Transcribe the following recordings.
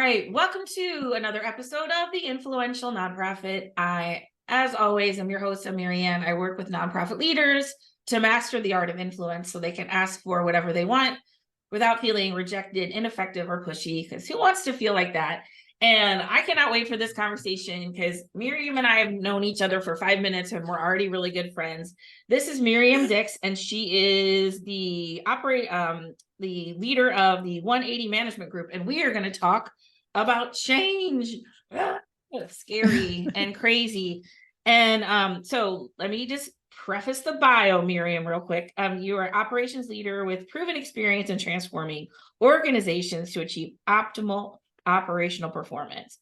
right, welcome to another episode of The Influential Nonprofit. As always, am your host, Miriam. I work with nonprofit leaders to master the art of influence so they can ask for whatever they want without feeling rejected, ineffective, or pushy, because who wants to feel like that? And I cannot wait for this conversation because Miriam and I have known each other for 5 minutes and we're already really good friends. This is Miriam Dicks, and she is the leader of the 180 Management Group, and we are going to talk about change. Scary and crazy. And so let me just preface the bio, Miriam, real quick. You are operations leader with proven experience in transforming organizations to achieve optimal operational performance.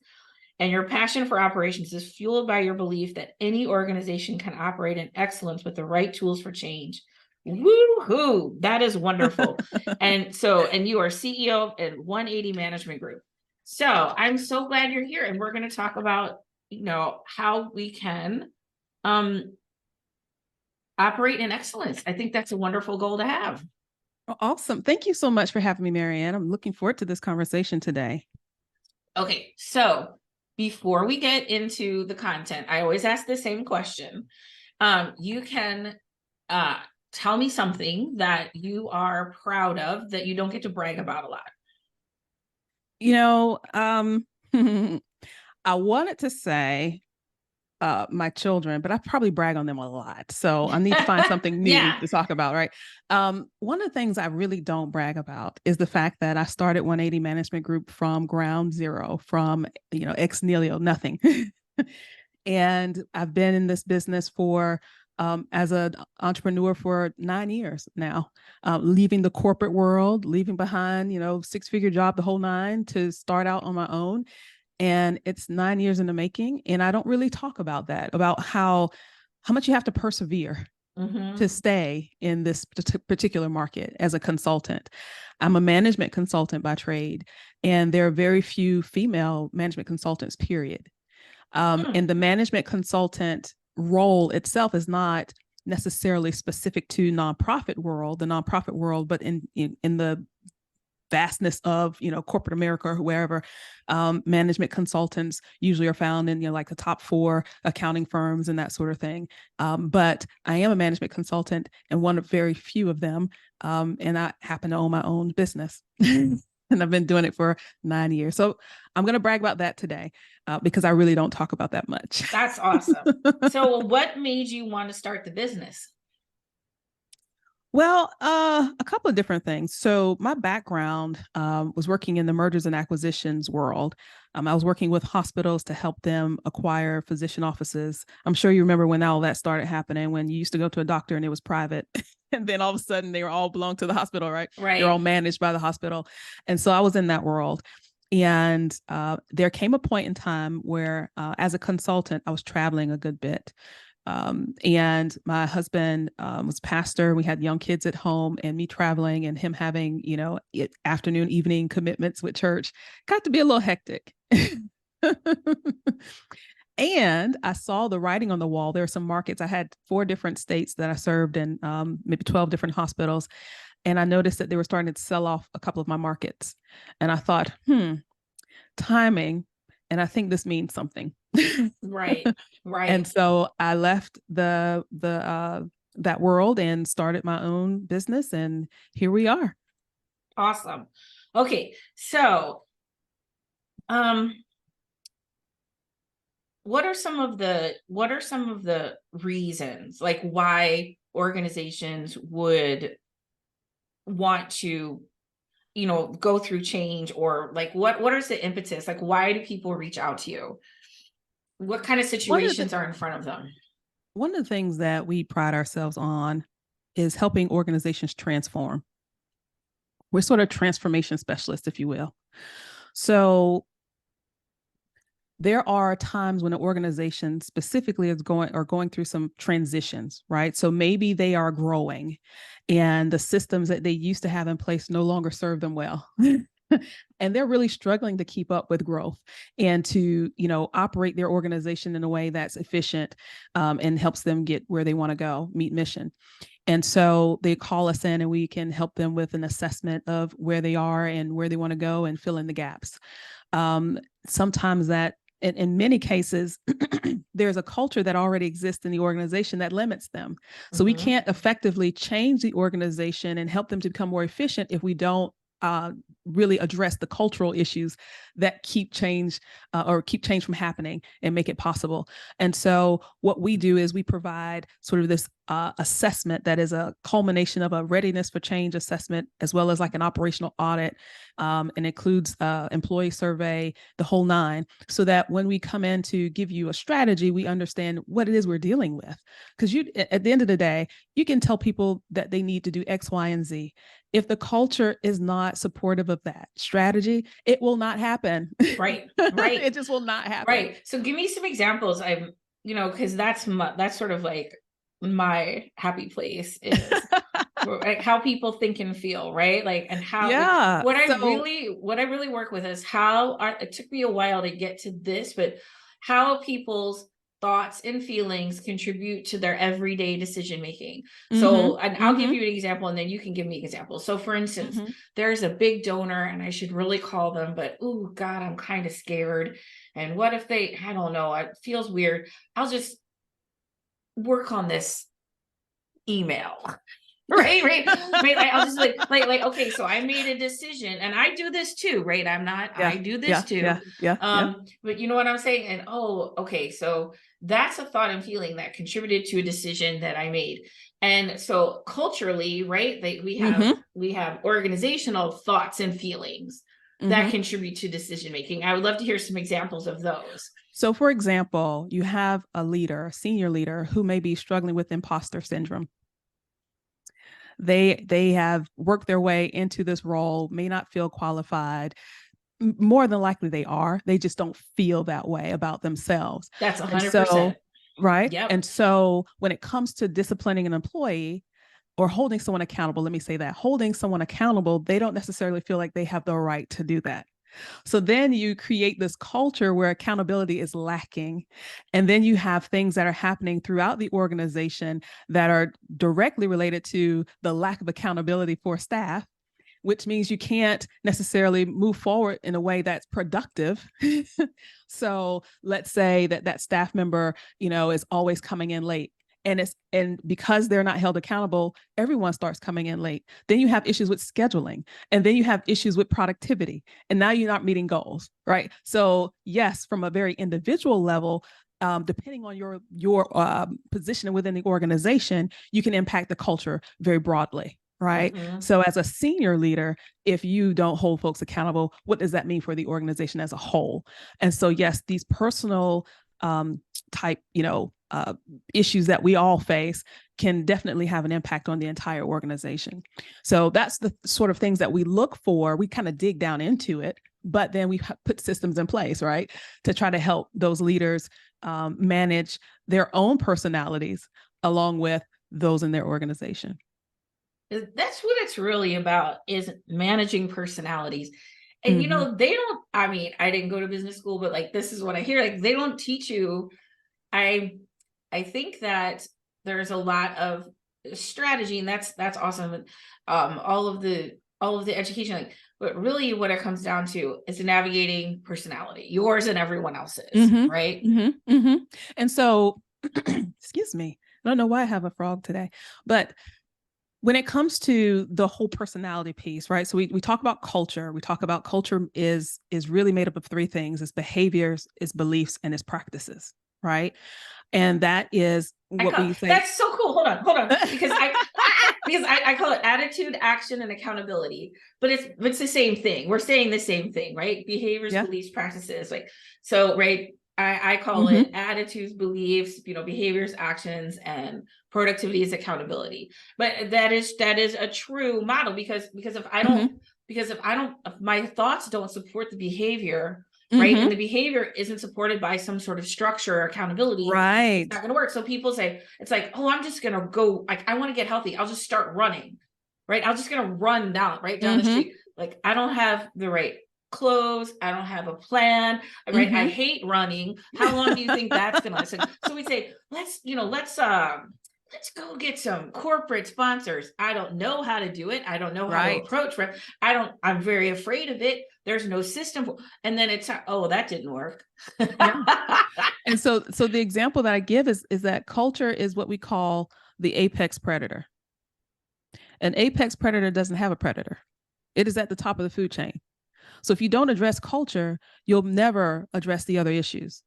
And your passion for operations is fueled by your belief that any organization can operate in excellence with the right tools for change. Woo-hoo! That is wonderful. And you are CEO at 180 Management Group. So I'm so glad you're here, and we're going to talk about, how we can operate in excellence. I think that's a wonderful goal to have. Awesome. Thank you so much for having me, Marianne. I'm looking forward to this conversation today. Okay, so before we get into the content, I always ask the same question. You can tell me something that you are proud of that you don't get to brag about a lot. I wanted to say my children, but I probably brag on them a lot. So I need to find something new to talk about, right? One of the things I really don't brag about is the fact that I started 180 Management Group from ground zero, from, ex nihilo, nothing. And I've been in this business for as an entrepreneur for 9 years now, leaving the corporate world, leaving behind, 6-figure job, the whole nine, to start out on my own. And it's 9 years in the making. And I don't really talk about that, about how much you have to persevere to stay in this particular market as a consultant. I'm a management consultant by trade, and there are very few female management consultants, period. And the management consultant role itself is not necessarily specific to the nonprofit world, but in the vastness of, corporate America or wherever, management consultants usually are found in, like the top 4 accounting firms and that sort of thing. But I am a management consultant and one of very few of them. And I happen to own my own business. And I've been doing it for 9 years. So I'm going to brag about that today because I really don't talk about that much. That's awesome. So what made you want to start the business? Well, a couple of different things. So my background was working in the mergers and acquisitions world. I was working with hospitals to help them acquire physician offices. I'm sure you remember when all that started happening, when you used to go to a doctor and it was private. And then all of a sudden they were all belonged to the hospital, right? Right. They're all managed by the hospital. And so I was in that world. And there came a point in time where as a consultant, I was traveling a good bit. And my husband was pastor. We had young kids at home, and me traveling and him having, afternoon, evening commitments with church got to be a little hectic. And I saw the writing on the wall. There are some markets. I had 4 different states that I served in, maybe 12 different hospitals. And I noticed that they were starting to sell off a couple of my markets. And I thought, timing. And I think this means something. Right. And so I left that world and started my own business, and here we are. Awesome. Okay, so what are some of the reasons, like, why organizations would want to go through change, or like what is the impetus? Like, why do people reach out to you? What kind of situations are in front of them? One of the things that we pride ourselves on is helping organizations transform. We're sort of transformation specialists, if you will. So there are times when an organization specifically is going through some transitions, right? So maybe they are growing and the systems that they used to have in place no longer serve them well. And they're really struggling to keep up with growth and to, operate their organization in a way that's efficient and helps them get where they want to go, meet mission. And so they call us in and we can help them with an assessment of where they are and where they want to go and fill in the gaps. Sometimes that in many cases, there's a culture that already exists in the organization that limits them. So we can't effectively change the organization and help them to become more efficient if we don't really address the cultural issues that keep change from happening and make it possible. And so what we do is we provide sort of this assessment that is a culmination of a readiness for change assessment, as well as like an operational audit, and includes employee survey, the whole nine, so that when we come in to give you a strategy, we understand what it is we're dealing with. Because at the end of the day, you can tell people that they need to do X, Y, and Z. If the culture is not supportive of that strategy, it will not happen. Right. It just will not happen. Right. So give me some examples. Because that's sort of like my happy place is like how people think and feel, right? Like, and how, what I really work with is it took me a while to get to this, but how people's thoughts and feelings contribute to their everyday decision making. So, and I'll give you an example, and then you can give me an example. So for instance, there's a big donor and I should really call them, but oh God, I'm kind of scared. And what if I don't know, it feels weird. I'll just work on this email. Right. I'll just like, okay, so I made a decision, and I do this too, right? I do this too. But you know what I'm saying? And okay, so that's a thought and feeling that contributed to a decision that I made. And so culturally, right, we have organizational thoughts and feelings that contribute to decision making. I would love to hear some examples of those. So for example, you have a senior leader who may be struggling with imposter syndrome. They have worked their way into this role, may not feel qualified. More than likely they are. They just don't feel that way about themselves. That's 100%. Right. Yep. And so when it comes to disciplining an employee or holding someone accountable, let me say that, holding someone accountable, they don't necessarily feel like they have the right to do that. So then you create this culture where accountability is lacking. And then you have things that are happening throughout the organization that are directly related to the lack of accountability for staff, which means you can't necessarily move forward in a way that's productive. So let's say that staff member, is always coming in late. And because they're not held accountable, everyone starts coming in late. Then you have issues with scheduling, and then you have issues with productivity, and now you're not meeting goals, right? So yes, from a very individual level, depending on your position within the organization, you can impact the culture very broadly, right? So as a senior leader, if you don't hold folks accountable, what does that mean for the organization as a whole? And so yes, these personal type, issues that we all face can definitely have an impact on the entire organization. So that's the sort of things that we look for. We kind of dig down into it, but then we put systems in place, right, to try to help those leaders manage their own personalities along with those in their organization. That's what it's really about, is managing personalities. And they don't, I didn't go to business school, but like, this is what I hear, like, they don't teach you. I think that there's a lot of strategy, and that's awesome. All of the education, like, but really what it comes down to is navigating personality, yours and everyone else's, right? And so, excuse me, I don't know why I have a frog today, but when it comes to the whole personality piece, right? So we talk about culture. We talk about culture is really made up of three things: it's behaviors, it's beliefs, and it's practices, right? And that is what we say. That's so cool. Hold on. Because I call it attitude, action, and accountability. But it's the same thing. We're saying the same thing, right? Behaviors, beliefs, practices. Like, so, right. I call it attitudes, beliefs, behaviors, actions, and productivity is accountability. But that is a true model, because if my thoughts don't support the behavior, right, and the behavior isn't supported by some sort of structure or accountability, right, it's not going to work. So people say, it's like, oh, I'm just going to go, like, I want to get healthy, I'll just start running, right? I'm just going to run down the street. Like, I don't have the right clothes, I don't have a plan, right? I hate running. How long do you think that's going to last? So we say, let's let's go get some corporate sponsors. I don't know how to do it. I don't know how to Right. approach it. I'm very afraid of it. There's no system for, and then it's, oh, that didn't work. Yeah. And so the example that I give is that culture is what we call the apex predator. An apex predator doesn't have a predator. It is at the top of the food chain. So if you don't address culture, you'll never address the other issues.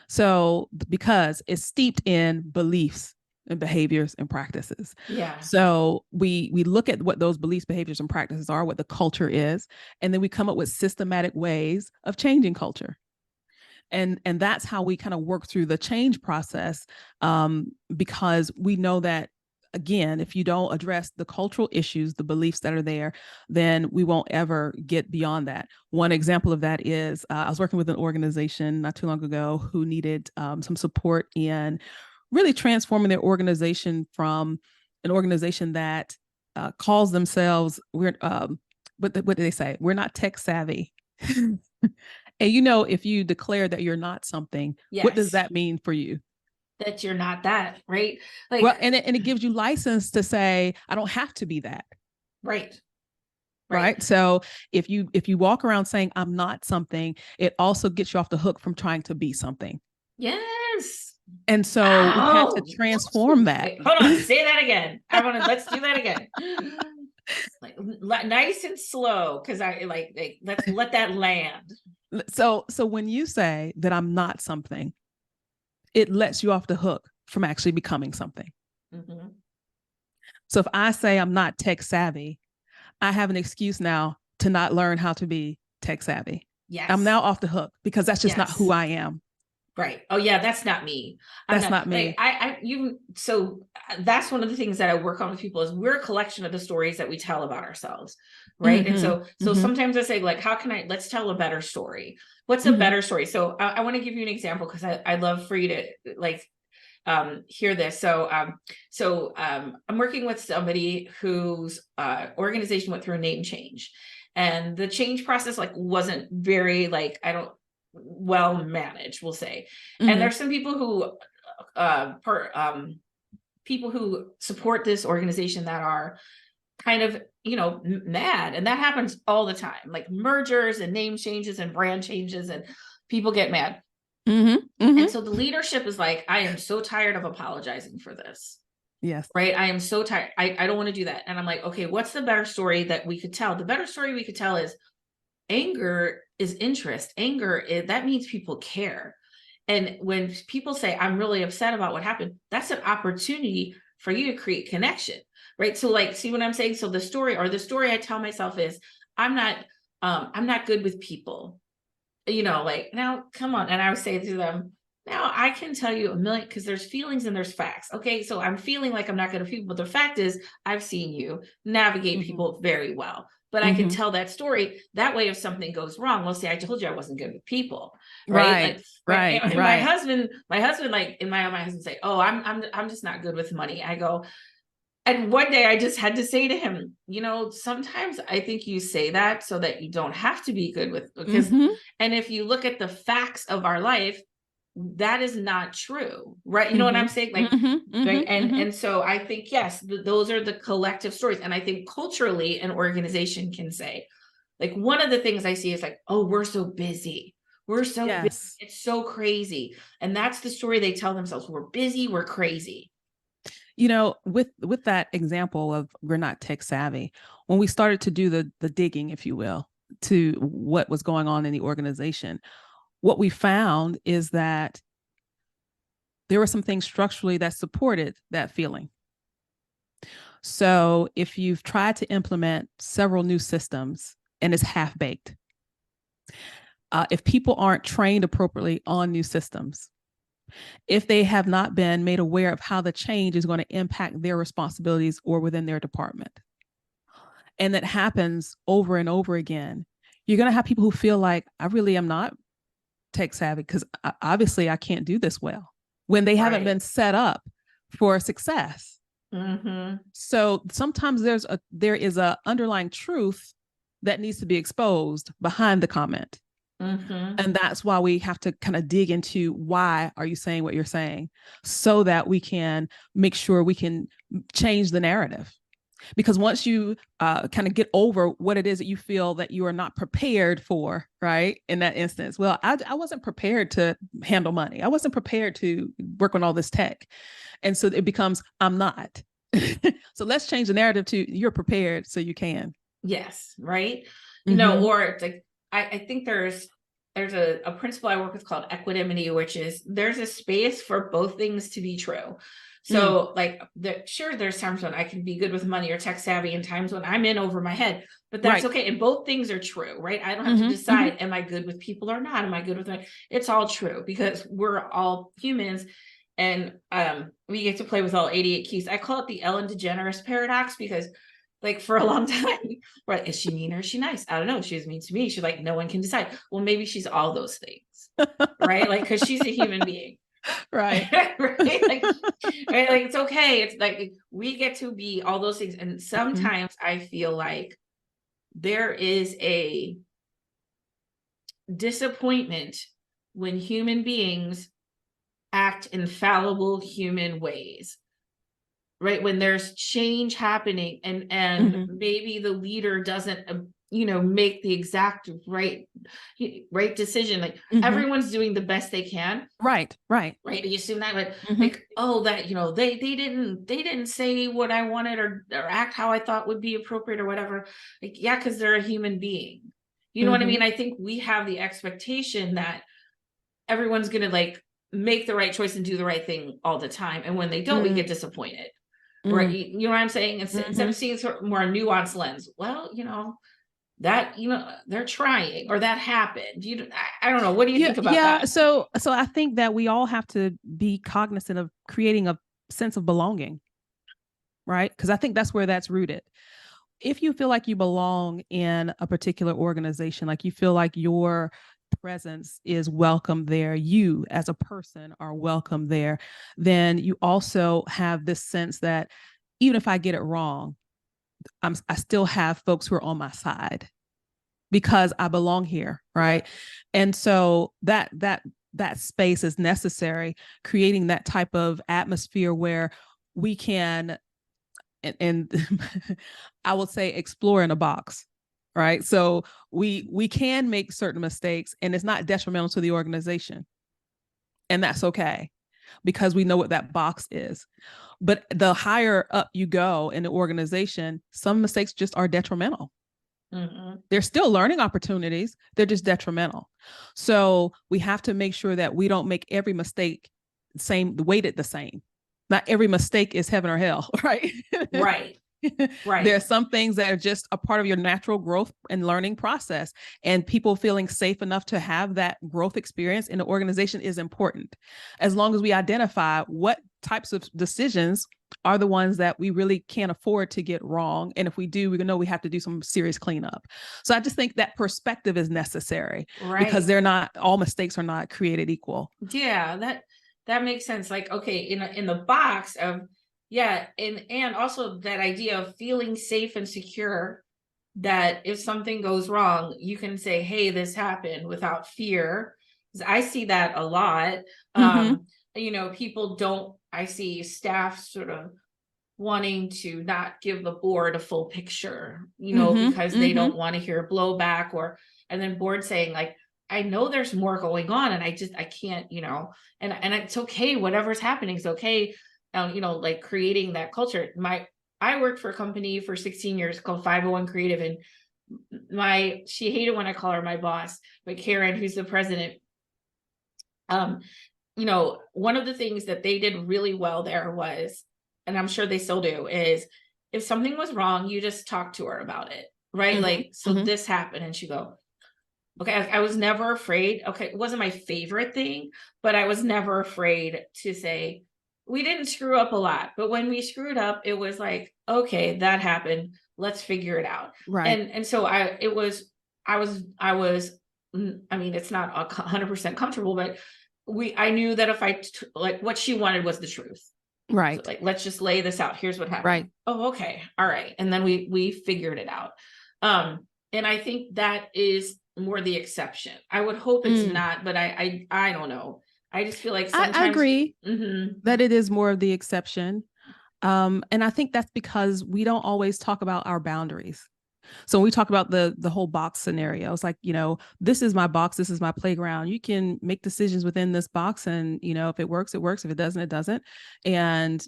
So because it's steeped in beliefs and behaviors and practices. Yeah. So we look at what those beliefs, behaviors, and practices are, what the culture is, and then we come up with systematic ways of changing culture. And that's how we kind of work through the change process, because we know that, again, if you don't address the cultural issues, the beliefs that are there, then we won't ever get beyond that. One example of that is I was working with an organization not too long ago who needed some support in really transforming their organization from an organization that calls themselves, what did they say? We're not tech savvy. And if you declare that you're not something, yes, what does that mean for you? That you're not that, right? Like, well, and it gives you license to say, I don't have to be that. Right. Right. So if you walk around saying I'm not something, it also gets you off the hook from trying to be something. Yes. And so we have to transform that. Wait, hold on, say that again. Let's do that again. Like nice and slow, because I like let's let that land. So when you say that I'm not something, it lets you off the hook from actually becoming something. Mm-hmm. So if I say I'm not tech savvy, I have an excuse now to not learn how to be tech savvy. Yes. I'm now off the hook because that's just not who I am. Right. Oh yeah, that's not me. That's not me. So that's one of the things that I work on with people is we're a collection of the stories that we tell about ourselves. Right. Mm-hmm. And so sometimes I say, like, let's tell a better story. What's a better story? So I want to give you an example because I'd love for you to hear this. So I'm working with somebody whose organization went through a name change, and the change process wasn't very well managed, we'll say. Mm-hmm. And there's some people who people who support this organization that are kind of mad, and that happens all the time, like mergers and name changes and brand changes, and people get mad. Mm-hmm. Mm-hmm. And so the leadership is like, I am so tired of apologizing for this. Yes. Right. I am so tired. I don't want to do that. And I'm like, okay, what's the better story that we could tell? The better story we could tell is anger is interest. That means people care. And when people say, I'm really upset about what happened, that's an opportunity for you to create connection. Right. So see what I'm saying? So the story I tell myself is, I'm not good with people. Now come on. And I would say to them, now I can tell you a million, because there's feelings and there's facts. Okay. So I'm feeling like I'm not good with people, but the fact is I've seen you navigate people very well. But I can tell that story. That way, if something goes wrong, we'll say, I told you I wasn't good with people. Right. Right. And my husband, my husband say, oh, I'm just not good with money. I go, and one day I just had to say to him, sometimes I think you say that so that you don't have to be good with, because, and if you look at the facts of our life, that is not true. Right. You know what I'm saying? Right. And so I think, yes, those are the collective stories. And I think culturally an organization can say, one of the things I see is oh, we're so busy. We're so busy. It's so crazy. And that's the story they tell themselves. We're busy. We're crazy. With that example of we're not tech savvy, when we started to do the digging, if you will, to what was going on in the organization, what we found is that there were some things structurally that supported that feeling. So if you've tried to implement several new systems and it's half-baked, if people aren't trained appropriately on new systems, if they have not been made aware of how the change is going to impact their responsibilities or within their department, and that happens over and over again, you're going to have people who feel like, I really am not tech savvy because obviously I can't do this well, when they haven't been set up for success. Mm-hmm. So sometimes there is a underlying truth that needs to be exposed behind the comment. And that's why we have to kind of dig into why are you saying what you're saying, so that we can make sure we can change the narrative. Because once you kind of get over what it is that you feel that you are not prepared for, right? In that instance, well, I wasn't prepared to handle money. I wasn't prepared to work on all this tech. And so it becomes, I'm not. So let's change the narrative to you're prepared so you can. Yes. Right. You know, or it's like, I think there's a principle I work with called equanimity, which is there's a space for both things to be true. So like sure, there's times when I can be good with money or tech savvy and times when I'm in over my head, but that's okay. And both things are true, right? I don't have to decide, am I good with people or not? Am I good with money? It's all true because we're all humans. And we get to play with all 88 keys. I call it the Ellen DeGeneres paradox because like for a long time, right? Is she mean or is she nice? I don't know. She was mean to me. She's like, no one can decide. Well, maybe she's all those things, right? Like, because she's a human being. Right. Right? Like, right? Like, it's okay. It's like we get to be all those things. And sometimes I feel like there is a disappointment when human beings act in fallible human ways. Right, when there's change happening and maybe the leader doesn't make the exact right decision, like everyone's doing the best they can, right, you assume that, like oh, that they didn't say what I wanted or act how I thought would be appropriate or whatever, like yeah, because they're a human being, you know what I mean. I think we have the expectation that everyone's gonna like make the right choice and do the right thing all the time, and when they don't, we get disappointed. Right. You know what I'm saying? Instead of seeing sort of more nuanced lens, well, that, they're trying or that happened. I don't know. What do you think about that? So I think that we all have to be cognizant of creating a sense of belonging, right? Because I think that's where that's rooted. If you feel like you belong in a particular organization, like you feel like your presence is welcome there, you as a person are welcome there, then you also have this sense that even if I get it wrong, I still have folks who are on my side because I belong here, right? And so that space is necessary, creating that type of atmosphere where we can, and I would say, explore in a box. Right. So we can make certain mistakes and it's not detrimental to the organization. And that's okay because we know what that box is. But the higher up you go in the organization, some mistakes just are detrimental. They're still learning opportunities. They're just detrimental. So we have to make sure that we don't make every mistake weighted the same. Not every mistake is heaven or hell. Right. Right. Right. There are some things that are just a part of your natural growth and learning process, and people feeling safe enough to have that growth experience in the organization is important. As long as we identify what types of decisions are the ones that we really can't afford to get wrong. And if we do, we know we have to do some serious cleanup. So I just think that perspective is necessary, right? Because all mistakes are not created equal. Yeah, that makes sense. Like, okay, in the box of, yeah, and also that idea of feeling safe and secure, that if something goes wrong, you can say, hey, this happened without fear. I see that a lot. I see staff sort of wanting to not give the board a full picture, because they don't want to hear blowback, and then board saying like, I know there's more going on and I can't, and it's okay. Whatever's happening is okay. Like creating that culture. I worked for a company for 16 years called 501 Creative, and she hated when I call her my boss, but Karen, who's the president, one of the things that they did really well there was, and I'm sure they still do, is if something was wrong, you just talk to her about it, right? Like, so this happened, and she go, okay, I was never afraid. Okay, it wasn't my favorite thing, but I was never afraid to say, we didn't screw up a lot, but when we screwed up, it was like, okay, that happened. Let's figure it out. Right. And so I mean, it's not 100% comfortable, but I knew that if like what she wanted was the truth. Right. So like, let's just lay this out. Here's what happened. Right. Oh, okay. All right. And then we figured it out. And I think that is more the exception. I would hope it's not, but I don't know. I just feel like sometimes I agree Mhm. that it is more of the exception. And I think that's because we don't always talk about our boundaries. So when we talk about the whole box scenario, it's like, this is my box, this is my playground. You can make decisions within this box, and if it works, it works. If it doesn't, it doesn't. And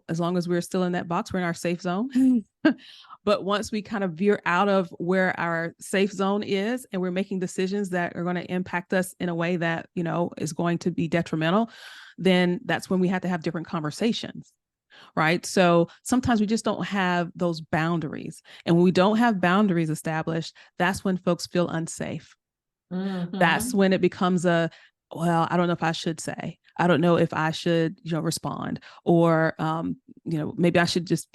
as long as we're still in that box, we're in our safe zone. But once we kind of veer out of where our safe zone is, and we're making decisions that are going to impact us in a way that is going to be detrimental, then that's when we have to have different conversations. Right. So sometimes we just don't have those boundaries. And when we don't have boundaries established, that's when folks feel unsafe. That's when it becomes well, I don't know if I should say, I don't know if I should, respond, or, maybe I should just,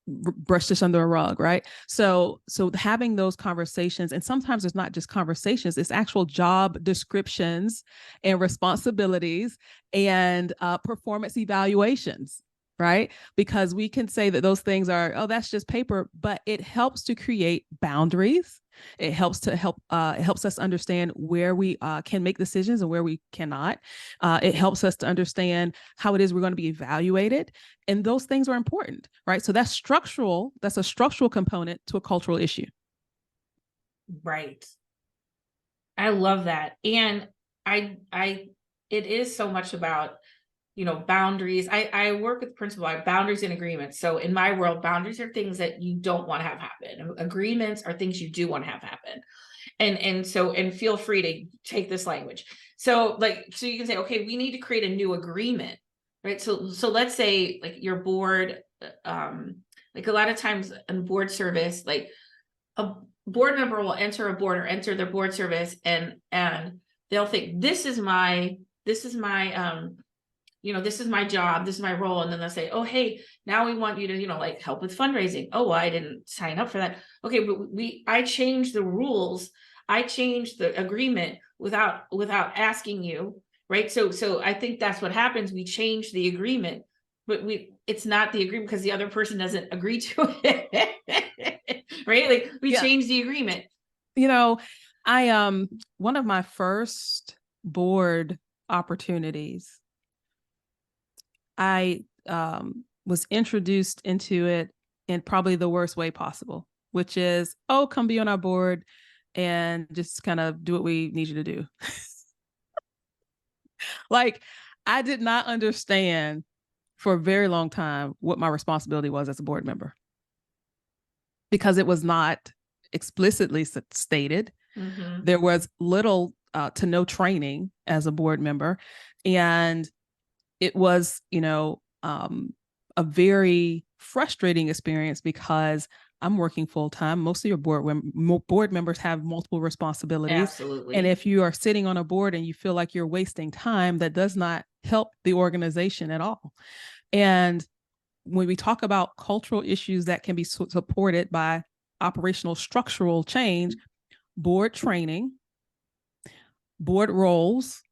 brush this under a rug. Right. So having those conversations, and sometimes it's not just conversations, it's actual job descriptions and responsibilities and performance evaluations. Right. Because we can say that those things are, oh, that's just paper, but it helps to create boundaries. It helps us understand where we can make decisions and where we cannot. It helps us to understand how it is we're going to be evaluated. And those things are important. Right. So that's a structural component to a cultural issue. Right. I love that. And it is so much about boundaries. I work with principle boundaries and agreements. So in my world, boundaries are things that you don't want to have happen. Agreements are things you do want to have happen. And feel free to take this language. So you can say, okay, we need to create a new agreement, right? So let's say like your board, like a lot of times in board service, like a board member will enter a board or enter their board service, and they'll think this is my this is my job, this is my role. And then they'll say, oh, hey, now we want you to, like help with fundraising. Oh, well, I didn't sign up for that. Okay, but I changed the rules. I changed the agreement without asking you. Right. So I think that's what happens. We change the agreement, but it's not the agreement because the other person doesn't agree to it. Right. Like we change the agreement. I one of my first board opportunities, I was introduced into it in probably the worst way possible, which is, oh, come be on our board and just kind of do what we need you to do. Like, I did not understand for a very long time what my responsibility was as a board member, because it was not explicitly stated. Mm-hmm. There was little to no training as a board member. And it was, a very frustrating experience because I'm working full time. Most of your board members have multiple responsibilities. Absolutely. And if you are sitting on a board and you feel like you're wasting time, that does not help the organization at all. And when we talk about cultural issues that can be supported by operational structural change, board training, board roles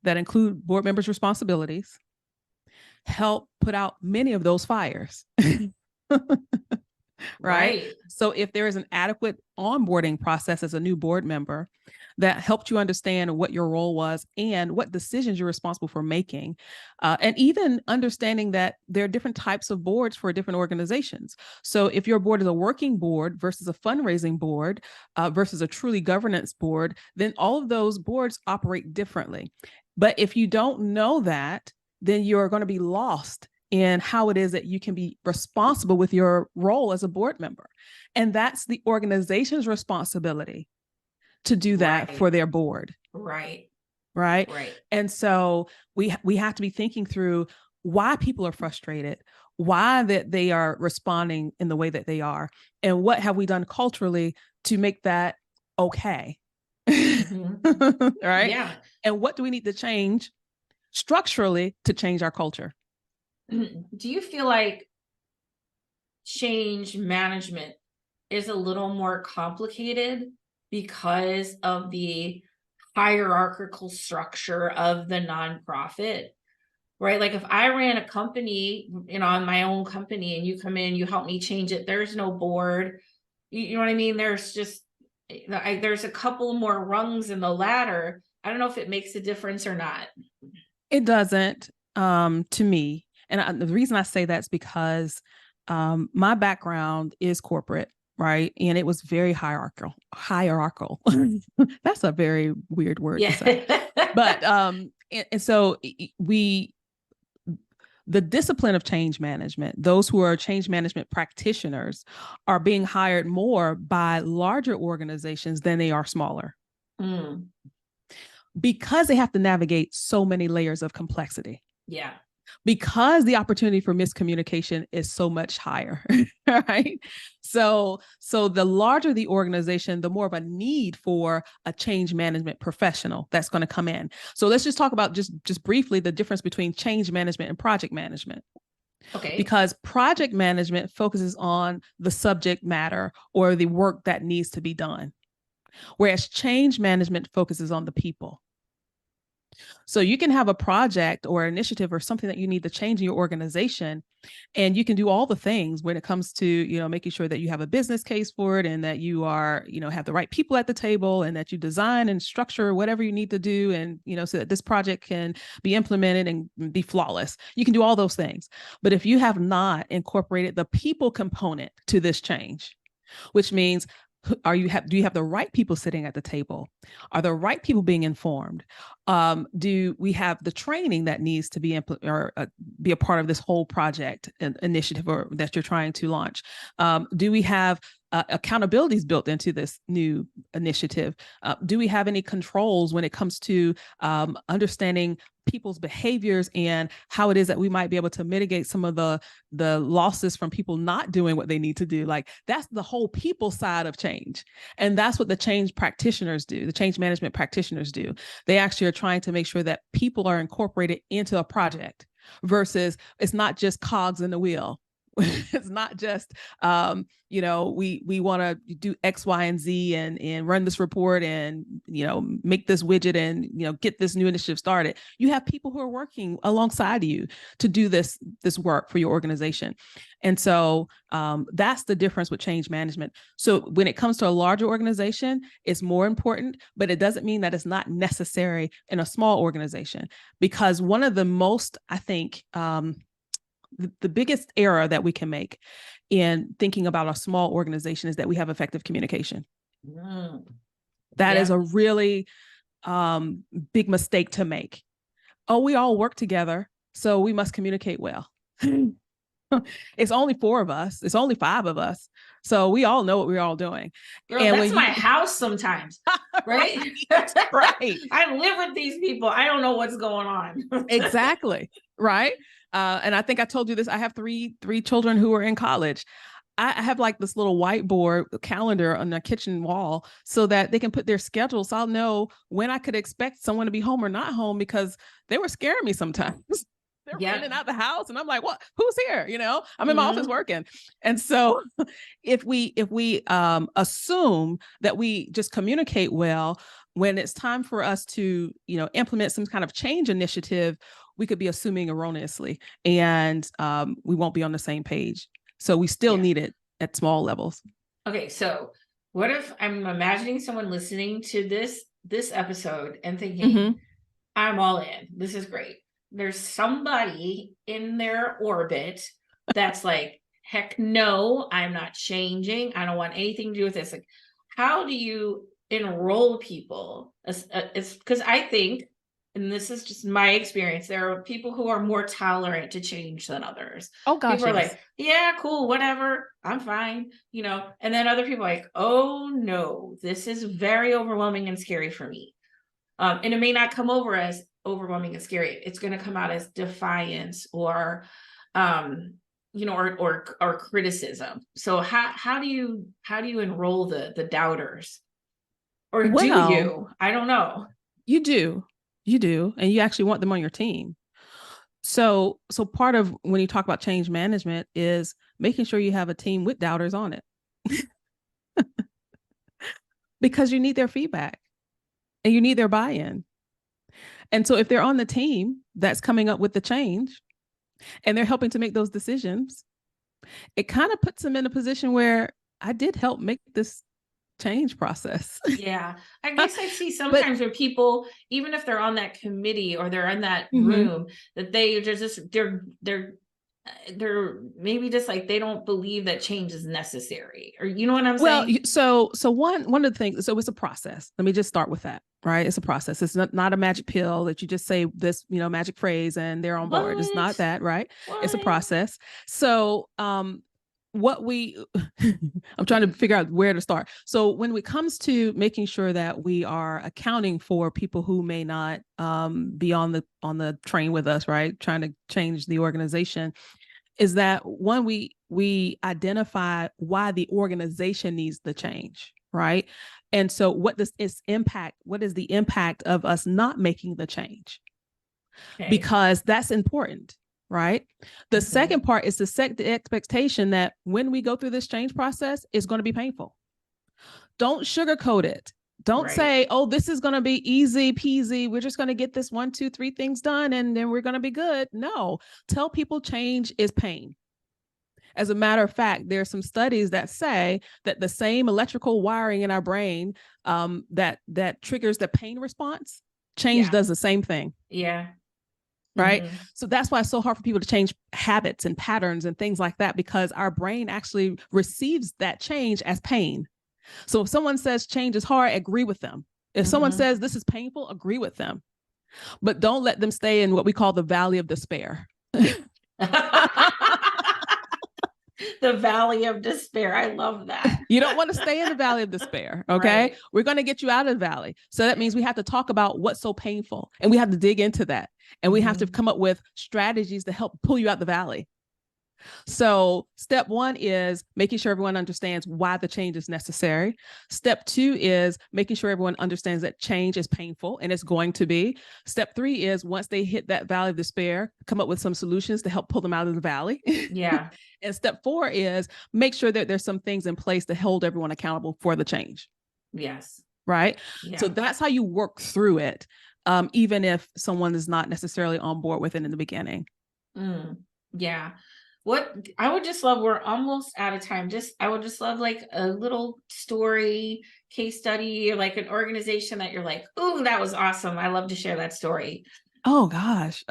that include board members' responsibilities, help put out many of those fires. Right. So if there is an adequate onboarding process as a new board member that helped you understand what your role was and what decisions you're responsible for making, and even understanding that there are different types of boards for different organizations. So if your board is a working board versus a fundraising board versus a truly governance board, then all of those boards operate differently. But if you don't know that, then you're going to be lost in how it is that you can be responsible with your role as a board member. And that's the organization's responsibility to do that for their board. Right. And so we have to be thinking through why people are frustrated, why that they are responding in the way that they are, and what have we done culturally to make that okay. Mm-hmm. Right. Yeah. And what do we need to change structurally to change our culture? Do you feel like change management is a little more complicated because of the hierarchical structure of the nonprofit? Right? Like if I ran a company, on my own company, and you come in, you help me change it, there's no board. You know what I mean? There's just there's a couple more rungs in the ladder. I don't know if it makes a difference or not. It doesn't, to me. And the reason I say that's because my background is corporate, right? And it was very hierarchical. That's a very weird word to say. But and so the discipline of change management, those who are change management practitioners are being hired more by larger organizations than they are smaller. Mm. Because they have to navigate so many layers of complexity. Yeah. Because the opportunity for miscommunication is so much higher, right? So the larger the organization, the more of a need for a change management professional that's going to come in. So let's just talk about just briefly the difference between change management and project management. Okay. Because project management focuses on the subject matter or the work that needs to be done, whereas change management focuses on the people. So you can have a project or initiative or something that you need to change in your organization, and you can do all the things when it comes to, making sure that you have a business case for it and that you are, have the right people at the table and that you design and structure whatever you need to do. And, so that this project can be implemented and be flawless. You can do all those things. But if you have not incorporated the people component to this change, which means do you have the right people sitting at the table? Are the right people being informed? Do we have the training that needs to be be a part of this whole project initiative or that you're trying to launch? Do we have accountabilities built into this new initiative? Do we have any controls when it comes to understanding people's behaviors and how it is that we might be able to mitigate some of the losses from people not doing what they need to do? Like, that's the whole people side of change. And that's what the change practitioners do. The change management practitioners do. They actually are trying to make sure that people are incorporated into a project versus it's not just cogs in the wheel. It's not just, we want to do X, Y, and Z and run this report and, make this widget and, get this new initiative started. You have people who are working alongside you to do this work for your organization. And so that's the difference with change management. So when it comes to a larger organization, it's more important, but it doesn't mean that it's not necessary in a small organization, because one of the most, I think, the biggest error that we can make in thinking about a small organization is that we have effective communication. That is a really big mistake to make. Oh, we all work together, so we must communicate well. It's only 4 of us. It's only 5 of us. So we all know what we're all doing. Girl, and that's my house sometimes, right? Right. I live with these people. I don't know what's going on. Exactly. Right. And I think I told you this. I have three children who are in college. I have like this little whiteboard calendar on the kitchen wall so that they can put their schedules. So I'll know when I could expect someone to be home or not home, because they were scaring me sometimes. They're in and out the house, and I'm like, "What? Who's here?" I'm in my office working. And so, if we assume that we just communicate well, when it's time for us to implement some kind of change initiative, we could be assuming erroneously, and we won't be on the same page. So we still need it at small levels. Okay, so what if I'm imagining someone listening to this episode and thinking, I'm all in. This is great. There's somebody in their orbit that's like, heck no, I'm not changing. I don't want anything to do with this. Like, how do you enroll people? It's because I think, and this is just my experience, there are people who are more tolerant to change than others. Oh gosh, people are like, yeah, cool, whatever, I'm fine, and then other people are like, oh no, this is very overwhelming and scary for me. And it may not come over as overwhelming and scary. It's going to come out as defiance or or criticism. So how do you enroll the doubters? Or do you? I don't know. You do. And you actually want them on your team. So part of when you talk about change management is making sure you have a team with doubters on it. Because you need their feedback and you need their buy-in. And so if they're on the team that's coming up with the change and they're helping to make those decisions, it kind of puts them in a position where I did help make this change process. Yeah. I guess I see But sometimes where people, even if they're on that committee or they're in that Mhm. room, that they're maybe just like they don't believe that change is necessary, or you know what I'm Well, saying? so one of the things, so it's a process. Let me just start with that, right? It's a process. It's not a magic pill that you just say this, magic phrase and they're on board. It's not What? that, right? It's a What? process. So, what we I'm trying to figure out where to start. So when it comes to making sure that we are accounting for people who may not be on the train with us, right? Trying to change the organization, is that one, we identify why the organization needs the change, right? And so what is the impact of us not making the change? Okay. Because that's important, right? The Mhm. second part is to set the expectation that when we go through this change process, it's going to be painful. Don't sugarcoat it. Don't Right. say, oh, this is going to be easy peasy. We're just going to get this 1, 2, 3 things done and then we're going to be good. No, tell people change is pain. As a matter of fact, there are some studies that say that the same electrical wiring in our brain that triggers the pain response, change does the same thing. Yeah. Right. Mm-hmm. So that's why it's so hard for people to change habits and patterns and things like that, because our brain actually receives that change as pain. So if someone says change is hard, agree with them. If someone says this is painful, agree with them. But don't let them stay in what we call the valley of despair. The valley of despair. I love that. You don't want to stay in the valley of despair. Okay. Right. We're going to get you out of the valley. So that means we have to talk about what's so painful and we have to dig into that. And we have to come up with strategies to help pull you out the valley. So step one is making sure everyone understands why the change is necessary. Step two is making sure everyone understands that change is painful and it's going to be. Step three is once they hit that valley of despair, come up with some solutions to help pull them out of the valley. Yeah. And step four is make sure that there's some things in place to hold everyone accountable for the change. Yes. Right. Yeah. So that's how you work through it, even if someone is not necessarily on board with it in the beginning. Yeah. What I would just love, we're almost out of time. I would just love like a little story, case study, like an organization that you're like, oh, that was awesome. I love to share that story. Oh gosh.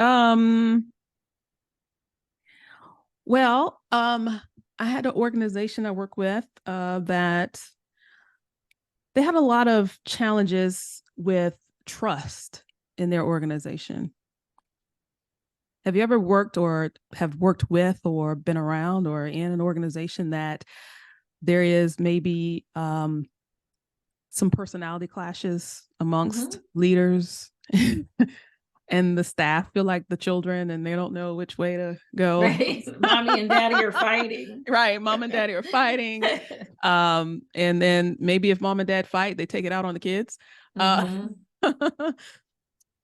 Well, I had an organization I work with that they had a lot of challenges with trust in their organization. Have you ever worked or have worked with or been around or in an organization that there is maybe some personality clashes amongst leaders and the staff feel like the children and they don't know which way to go? Right. Mommy and daddy are fighting. Right. Mom and daddy are fighting. And then maybe if mom and dad fight, they take it out on the kids.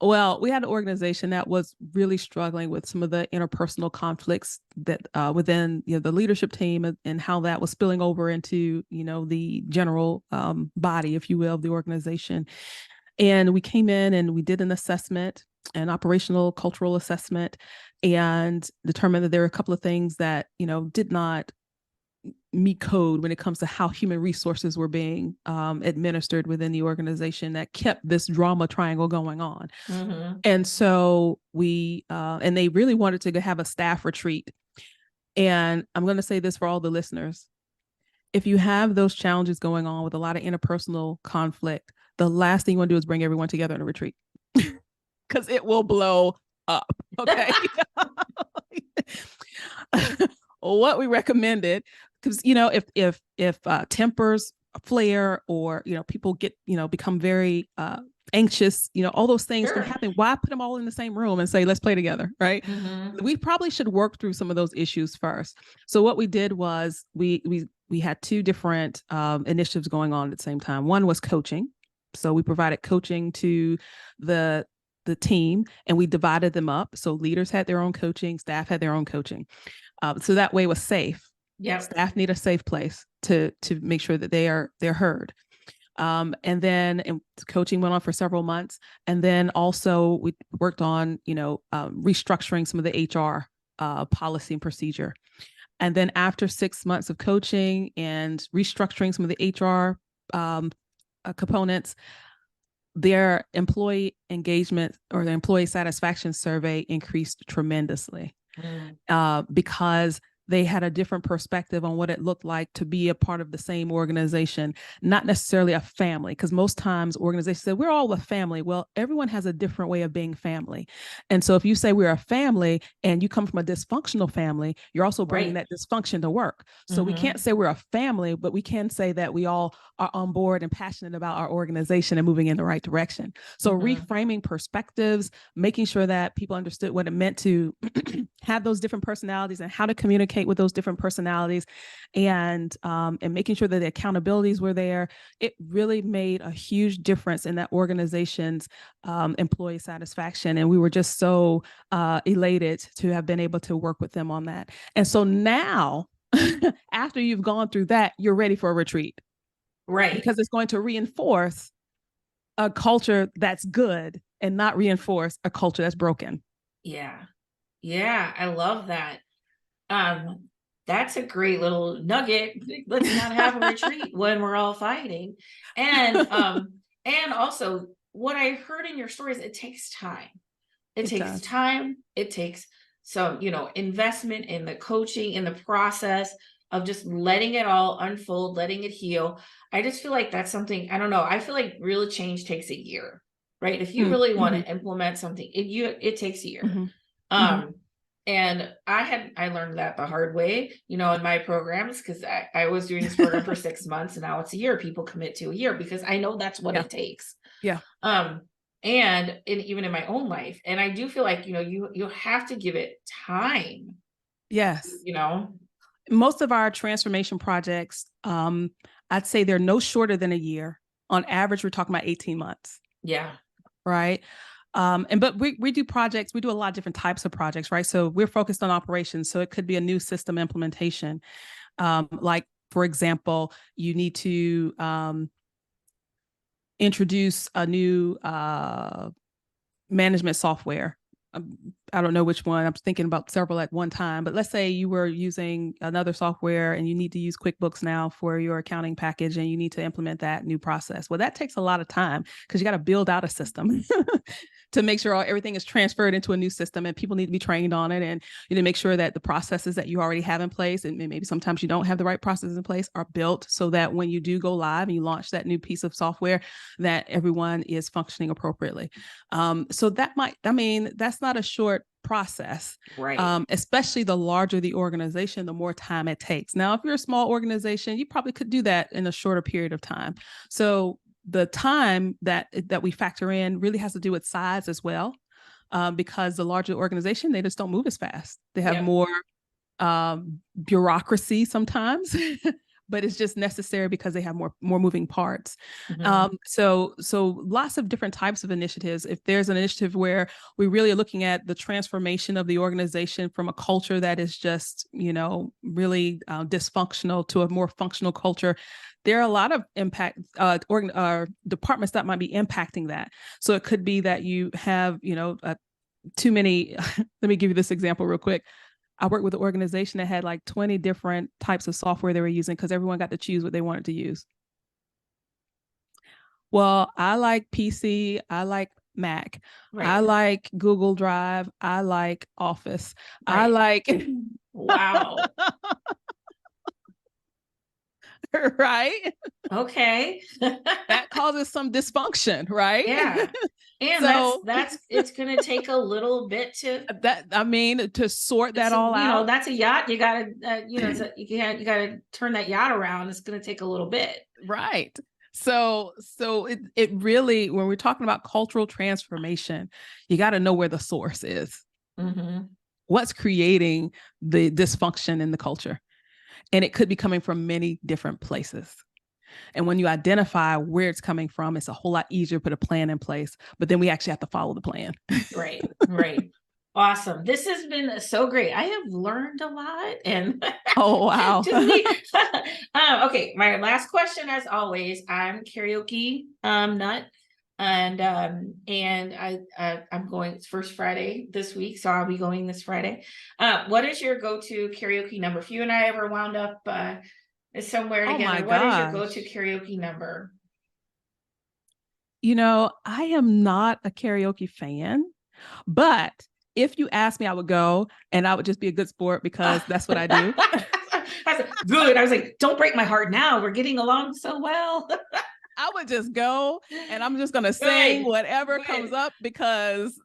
Well, we had an organization that was really struggling with some of the interpersonal conflicts that within the leadership team and how that was spilling over into the general body, if you will, of the organization. And we came in and we did an assessment, an operational cultural assessment, and determined that there were a couple of things that did not meet code when it comes to how human resources were being administered within the organization that kept this drama triangle going on. And so we and they really wanted to have a staff retreat. And I'm going to say this for all the listeners. If you have those challenges going on with a lot of interpersonal conflict, the last thing you want to do is bring everyone together in a retreat because it will blow up. Okay. What we recommended, because if tempers flare or people get become very anxious, all those things can happen. Why put them all in the same room and say let's play together, right? We probably should work through some of those issues first. So what we did was we had two different initiatives going on at the same time. One was coaching, so we provided coaching to the team and we divided them up. So leaders had their own coaching, staff had their own coaching. So that way it was safe. Yeah, staff need a safe place to make sure that they're heard. And then coaching went on for several months. And then also we worked on, restructuring some of the HR policy and procedure. And then after 6 months of coaching and restructuring some of the HR components, their employee engagement or the employee satisfaction survey increased tremendously because they had a different perspective on what it looked like to be a part of the same organization, not necessarily a family, because most times organizations say we're all a family. Well, everyone has a different way of being family. And so if you say we're a family and you come from a dysfunctional family, you're also bringing that dysfunction to work. So we can't say we're a family, but we can say that we all are on board and passionate about our organization and moving in the right direction. So reframing perspectives, making sure that people understood what it meant to have those different personalities and how to communicate with those different personalities, and making sure that the accountabilities were there. It really made a huge difference in that organization's employee satisfaction. And we were just so elated to have been able to work with them on that. And so now, after you've gone through that, you're ready for a retreat. Right. Because it's going to reinforce a culture that's good and not reinforce a culture that's broken. Yeah. Yeah. I love that. That's a great little nugget. Let's not have a retreat when we're all fighting. And also what I heard in your stories, it takes time. It takes time. It takes some, investment in the coaching, in the process of just letting it all unfold, letting it heal. I just feel like that's something, I don't know. I feel like real change takes a year, right? If you really want to implement something, it takes a year. And I learned that the hard way, in my programs, because I was doing this program for 6 months and now it's a year. People commit to a year because I know that's what it takes. Yeah. And even in my own life. And I do feel like, you have to give it time. Yes. Most of our transformation projects, I'd say they're no shorter than a year. On average, we're talking about 18 months. Yeah. Right. But we do projects, we do a lot of different types of projects, right? So we're focused on operations. So it could be a new system implementation. Like, for example, you need to introduce a new management software. I don't know which one. I'm thinking about several at one time, but let's say you were using another software and you need to use QuickBooks now for your accounting package and you need to implement that new process. Well, that takes a lot of time because you got to build out a system to make sure everything is transferred into a new system and people need to be trained on it. And you need to make sure that the processes that you already have in place, and maybe sometimes you don't have the right processes in place, are built so that when you do go live and you launch that new piece of software, that everyone is functioning appropriately. So that's not a short process, right? Especially the larger the organization, the more time it takes. Now, if you're a small organization, you probably could do that in a shorter period of time. So the time that we factor in really has to do with size as well, because the larger the organization, they just don't move as fast. They have more bureaucracy sometimes. But it's just necessary because they have more moving parts. So lots of different types of initiatives. If there's an initiative where we really are looking at the transformation of the organization from a culture that is just, really dysfunctional to a more functional culture, there are a lot of departments that might be impacting that. So it could be that you have, too many. Let me give you this example real quick. I worked with an organization that had like 20 different types of software they were using because everyone got to choose what they wanted to use. Well, I like PC, I like Mac, I like Google Drive, I like Office, I like... Wow. Right? Okay. That causes some dysfunction, right? Yeah. And so it's going to take a little bit to sort that all out. That's a yacht. You got to, you got to turn that yacht around. It's going to take a little bit. Right. So it really, when we're talking about cultural transformation, you got to know where the source is. What's creating the dysfunction in the culture? And it could be coming from many different places. And when you identify where it's coming from, it's a whole lot easier to put a plan in place. But then we actually have to follow the plan. Right. Awesome. This has been so great. I have learned a lot. And oh, wow. Okay. My last question, as always, I'm karaoke nut. And I'm going, it's first Friday this week, so I'll be going this Friday. What is your go-to karaoke number? If you and I ever wound up somewhere Oh my together. What is your gosh. go-to karaoke number? You know, I am not a karaoke fan, but if you asked me, I would go and I would just be a good sport because that's what I do. Good. I was like, don't break my heart now. We're getting along so well. I would just go and I'm just going to sing Good. whatever comes Good. up because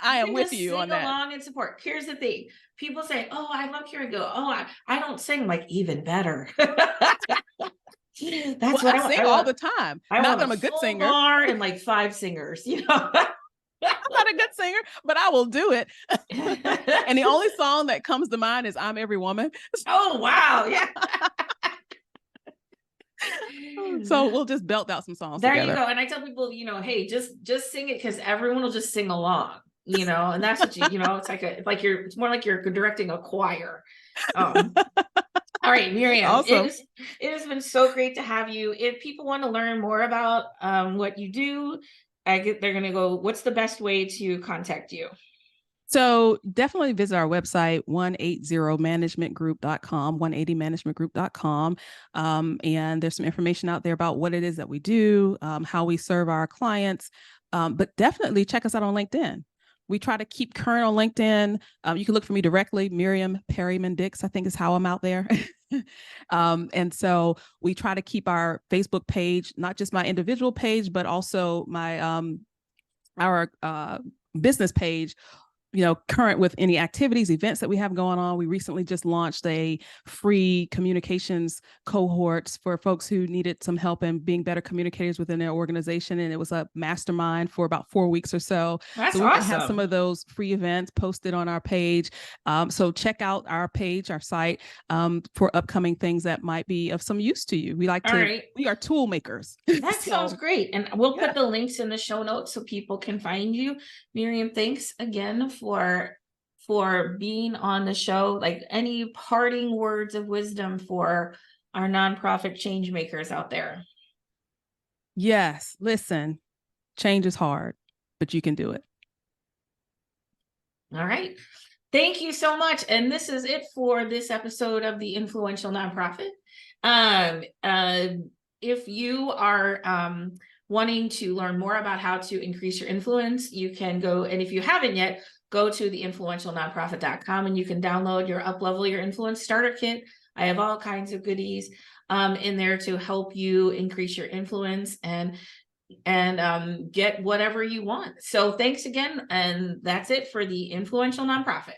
I You am can with just you on sing that. along and support. Here's the thing. People say, oh, I love karaoke. Oh, I don't sing. I'm like, even better. Well, That's what I I want. sing all the time. I Not want that a I'm a good full singer. bar and like 5 singers, you know. I'm not a good singer, but I will do it. And the only song that comes to mind is I'm Every Woman. Oh, wow. Yeah. So we'll just belt out some songs There you together. go. And I tell people, hey, just sing it because everyone will just sing along, and that's what it's more like you're directing a choir. All right, Miriam, Awesome. it has been so great to have you. If people want to learn more about what you do, they're gonna go, what's the best way to contact you? So definitely visit our website, 180managementgroup.com, 180managementgroup.com. And there's some information out there about what it is that we do, how we serve our clients. But definitely check us out on LinkedIn. We try to keep current on LinkedIn. You can look for me directly, Miriam Dicks, I think is how I'm out there. And so we try to keep our Facebook page, not just my individual page, but also our business page, current with any activities, events that we have going on. We recently just launched a free communications cohorts for folks who needed some help in being better communicators within their organization. And it was a mastermind for about 4 weeks or so. That's So we're going to have some awesome. of those free events posted on our page. So check out our page, our site, for upcoming things that might be of some use to you. We are tool makers. That sounds great. And we'll put the links in the show notes so people can find you. Miriam, thanks again for being on the show. Like, any parting words of wisdom for our nonprofit change makers out there? Yes. Listen, change is hard, but you can do it. All right. Thank you so much. And this is it for this episode of the Influential Nonprofit. If you are wanting to learn more about how to increase your influence, you can go, and if you haven't yet, go to theinfluentialnonprofit.com and you can download your Up-Level Your Influence Starter Kit. I have all kinds of goodies in there to help you increase your influence and get whatever you want. So thanks again. And that's it for the Influential Nonprofit.